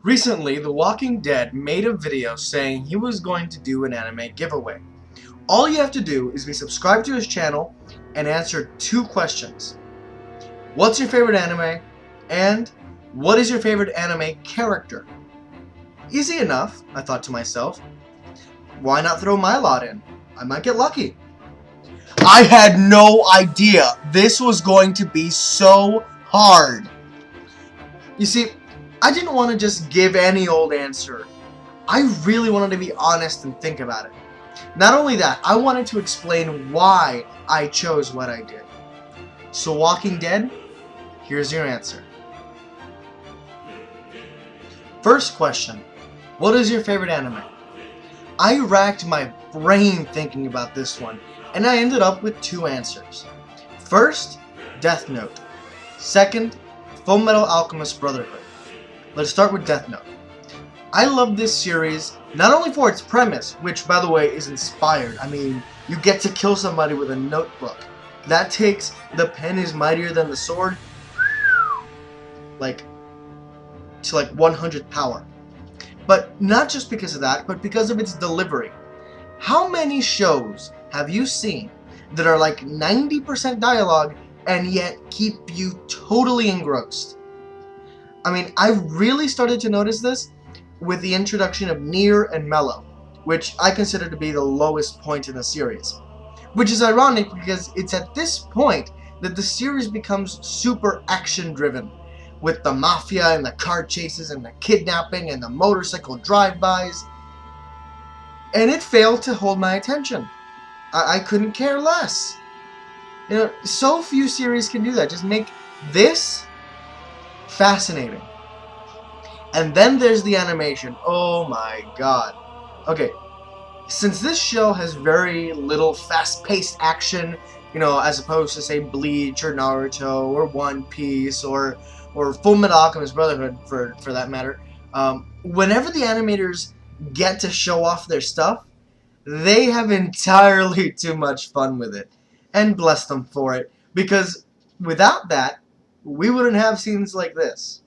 Recently, The Walking Dead made a video saying he was going to do an anime giveaway. All you have to do is be subscribed to his channel and answer 2 questions. What's your favorite anime? And what is your favorite anime character? Easy enough, I thought to myself. Why not throw my lot in? I might get lucky. I had no idea this was going to be so hard. You see, I didn't want to just give any old answer. I really wanted to be honest and think about it. Not only that, I wanted to explain why I chose what I did. So Walking Dead, here's your answer. First question, what is your favorite anime? I racked my brain thinking about this one, and I ended up with 2 answers. First, Death Note. Second, Fullmetal Alchemist Brotherhood. Let's start with Death Note. I love this series not only for its premise, which by the way is inspired. I mean, you get to kill somebody with a notebook. That takes the pen is mightier than the sword, like to 100 power. But not just because of that, but because of its delivery. How many shows have you seen that are like 90% dialogue and yet keep you totally engrossed? I mean, I really started to notice this with the introduction of Nier and Mello, which I consider to be the lowest point in the series. Which is ironic because it's at this point that the series becomes super action-driven, with the mafia and the car chases and the kidnapping and the motorcycle drive-bys. And it failed to hold my attention. I couldn't care less. You know, so few series can do that. Just make this fascinating. And then there's the animation. Oh my god. Okay, since this show has very little fast-paced action, you know, as opposed to say Bleach or Naruto or One Piece or Fullmetal Alchemist Brotherhood for that matter, whenever the animators get to show off their stuff, they have entirely too much fun with it. And bless them for it, because without that, we wouldn't have scenes like this.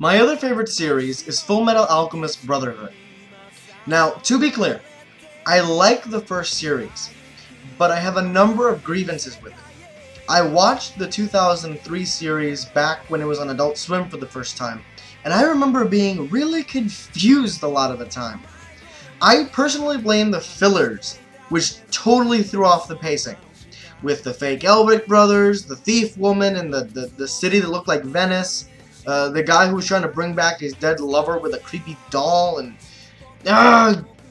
My other favorite series is Fullmetal Alchemist Brotherhood. Now, to be clear, I like the first series, but I have a number of grievances with it. I watched the 2003 series back when it was on Adult Swim for the first time, and I remember being really confused a lot of the time. I personally blame the fillers, which totally threw off the pacing. With the fake Elric brothers, the thief woman in the city that looked like Venice, the guy who was trying to bring back his dead lover with a creepy doll, and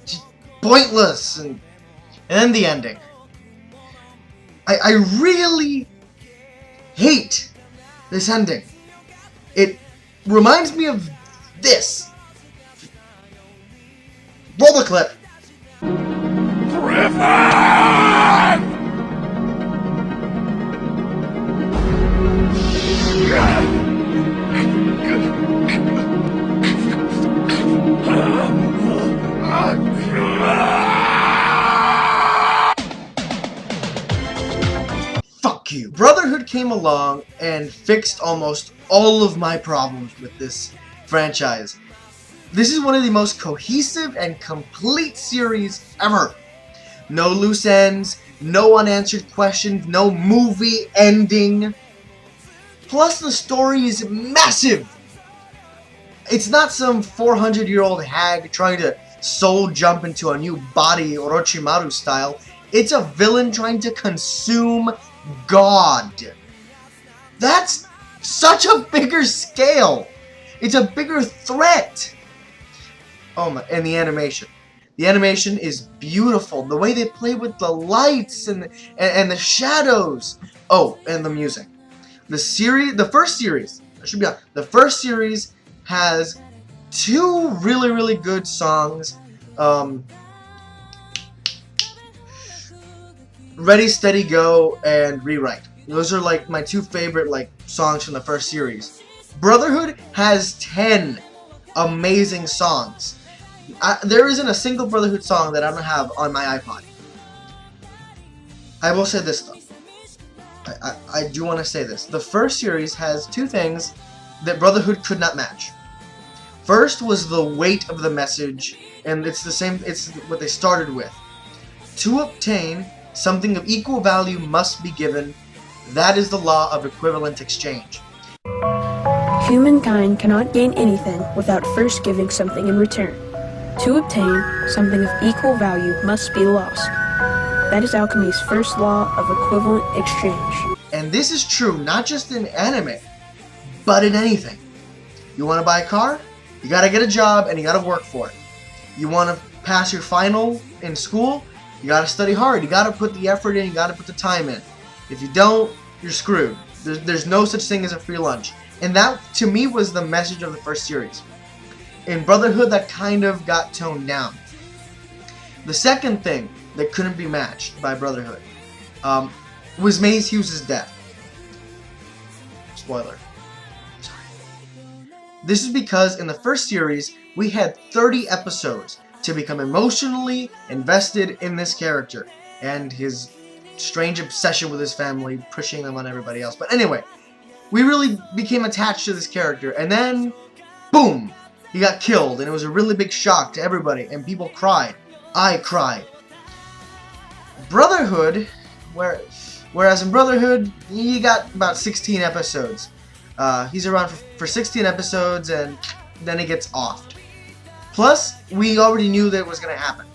just pointless, and then the ending. I really hate this ending. It reminds me of this. Roll the clip. Griffin! Fuck you. Brotherhood came along and fixed almost all of my problems with this franchise. This is one of the most cohesive and complete series ever. No loose ends, no unanswered questions, no movie ending. Plus the story is massive. It's not some 400-year-old hag trying to soul jump into a new body, Orochimaru style. It's a villain trying to consume God. That's such a bigger scale. It's a bigger threat. Oh my, and the animation. The animation is beautiful. The way they play with the lights and the shadows. Oh, and the music. The first series has two really good songs. Ready, Steady, Go and Rewrite. Those are like my two favorite songs from the first series. Brotherhood has 10 amazing songs. There isn't a single Brotherhood song that I don't have on my iPod. I will say this though. I do want to say this. The first series has two things that Brotherhood could not match. First was the weight of the message, and it's what they started with. To obtain something of equal value must be given. That is the law of equivalent exchange. Humankind cannot gain anything without first giving something in return. To obtain something of equal value must be lost. That is alchemy's first law of equivalent exchange. And this is true not just in anime, but in anything. You want to buy a car? You gotta get a job and you gotta work for it. You want to pass your final in school? You gotta study hard. You gotta put the effort in. You gotta put the time in. If you don't, you're screwed. There's no such thing as a free lunch. And that, to me, was the message of the first series. In Brotherhood, that kind of got toned down. The second thing that couldn't be matched by Brotherhood was Maze Hughes' death. Spoiler. Sorry. This is because in the first series, we had 30 episodes to become emotionally invested in this character and his strange obsession with his family, pushing them on everybody else. But anyway, we really became attached to this character, and then, boom, he got killed, and it was a really big shock to everybody, and people cried. I cried. Brotherhood, whereas in Brotherhood, he got about 16 episodes. He's around for 16 episodes, and then he gets offed. Plus, we already knew that it was going to happen.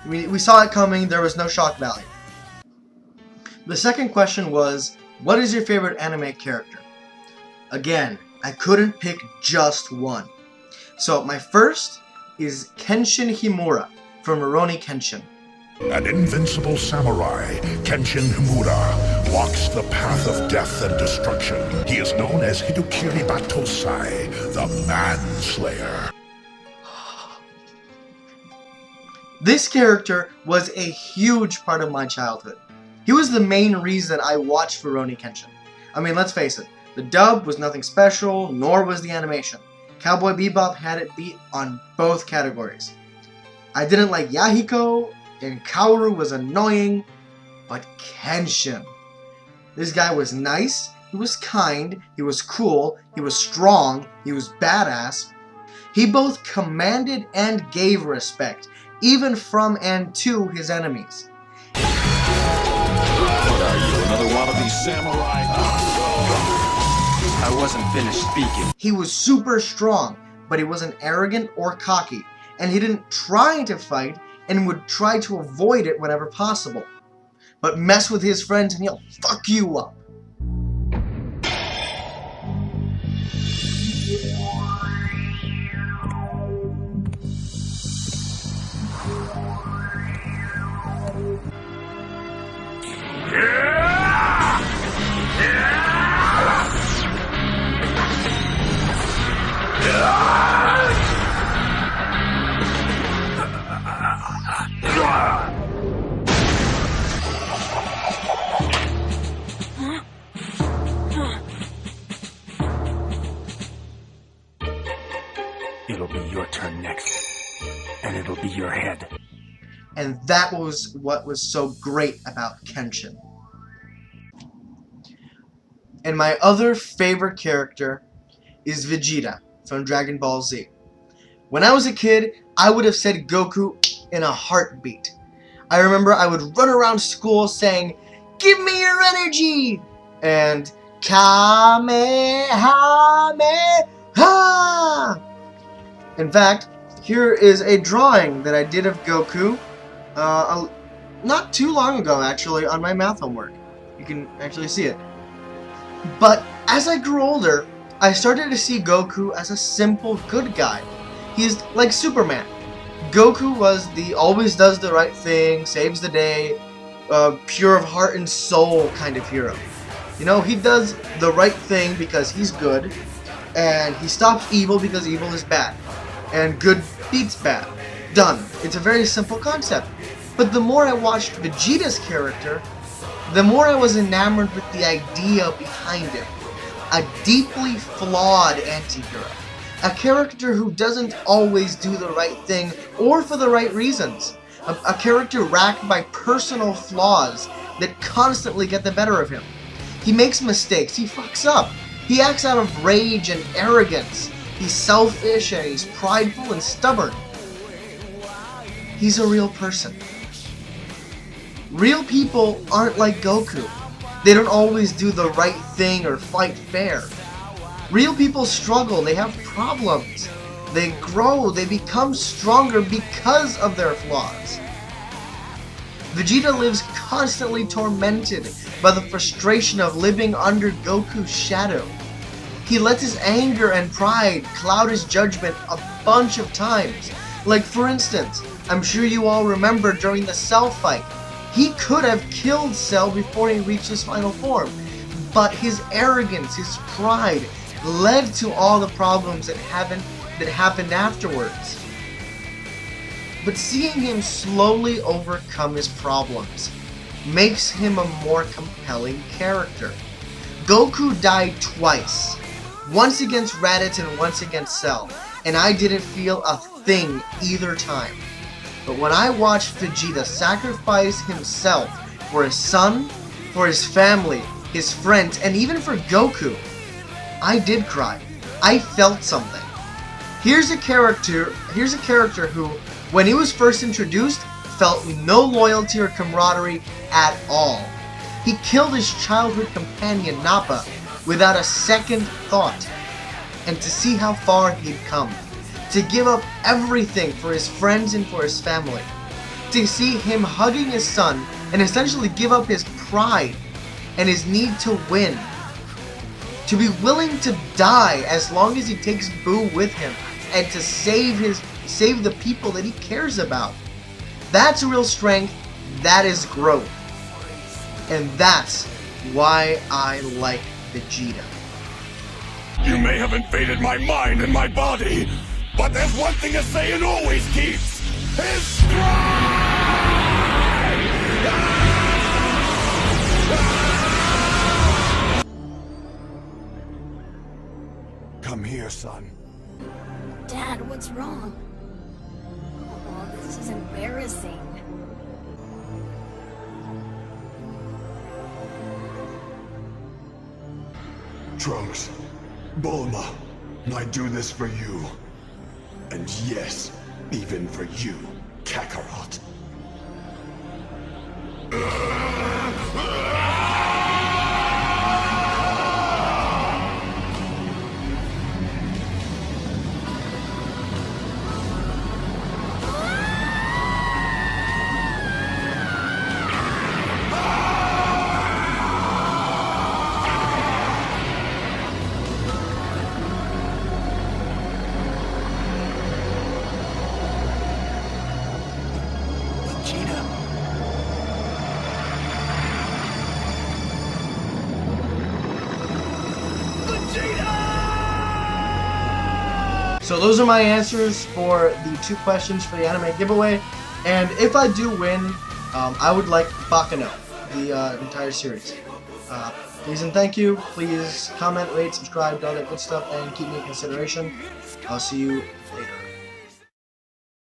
We saw it coming, there was no shock value. The second question was, what is your favorite anime character? Again, I couldn't pick just one. So my first is Kenshin Himura from Rurouni Kenshin. An invincible samurai, Kenshin Himura, walks the path of death and destruction. He is known as Hidokiri Batosai, the Manslayer. This character was a huge part of my childhood. He was the main reason I watched Rurouni Kenshin. I mean, let's face it, the dub was nothing special, nor was the animation. Cowboy Bebop had it beat on both categories. I didn't like Yahiko, and Kaoru was annoying, but Kenshin. This guy was nice, he was kind, he was cool, he was strong, he was badass. He both commanded and gave respect, even from and to his enemies. What are you, another one of these samurai? I wasn't finished speaking. He was super strong, but he wasn't arrogant or cocky, and he didn't try to fight and would try to avoid it whenever possible. But mess with his friends and he'll fuck you up. It'll be your turn next, and it'll be your head. And that was what was so great about Kenshin. And my other favorite character is Vegeta from Dragon Ball Z. When I was a kid, I would have said Goku in a heartbeat. I remember I would run around school saying, "Give me your energy!" and Kamehameha! In fact, here is a drawing that I did of Goku not too long ago, actually, on my math homework. You can actually see it. But as I grew older, I started to see Goku as a simple good guy. He's like Superman. Goku was the always does the right thing, saves the day, pure of heart and soul kind of hero. You know, he does the right thing because he's good, and he stops evil because evil is bad, and good beats bad. Done. It's a very simple concept. But the more I watched Vegeta's character, the more I was enamored with the idea behind him. A deeply flawed anti-hero. A character who doesn't always do the right thing or for the right reasons. A character racked by personal flaws that constantly get the better of him. He makes mistakes, he fucks up. He acts out of rage and arrogance. He's selfish and he's prideful and stubborn. He's a real person. Real people aren't like Goku. They don't always do the right thing or fight fair. Real people struggle, they have problems. They grow, they become stronger because of their flaws. Vegeta lives constantly tormented by the frustration of living under Goku's shadow. He lets his anger and pride cloud his judgment a bunch of times. Like for instance, I'm sure you all remember during the Cell fight, he could have killed Cell before he reached his final form, but his arrogance, his pride, led to all the problems that happened afterwards. But seeing him slowly overcome his problems makes him a more compelling character. Goku died twice, once against Raditz and once against Cell, and I didn't feel a thing either time. But when I watched Vegeta sacrifice himself for his son, for his family, his friends, and even for Goku, I did cry. I felt something. Here's a character who, when he was first introduced, felt no loyalty or camaraderie at all. He killed his childhood companion Nappa without a second thought. And to see how far he'd come. To give up everything for his friends and for his family. To see him hugging his son and essentially give up his pride and his need to win. To be willing to die as long as he takes Boo with him and to save the people that he cares about. That's real strength, that is growth. And that's why I like Vegeta. You may have invaded my mind and my body, but there's one thing a Saiyan always keeps: his stride! Come here, son. Dad, what's wrong? Oh, this is embarrassing. Trunks, Bulma, I do this for you. And yes, even for you, Kakarot. So those are my answers for the 2 questions for the anime giveaway. And if I do win, I would like Bakano, the entire series. Please and thank you. Please comment, rate, subscribe, all that good stuff, and keep me in consideration. I'll see you